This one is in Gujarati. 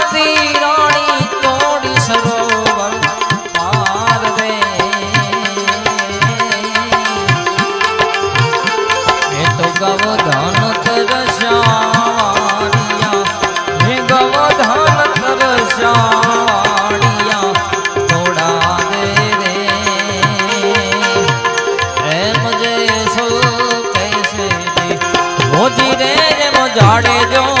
સતી રાણી તોડી સરોવર પાર રે એ તો ગવધાન તરસ્યાવાળિયા હે ગવધાન તરસ્યાવાળિયા થોડા દે રે એમ જે સો કૈસે મોજી રે જાડે જો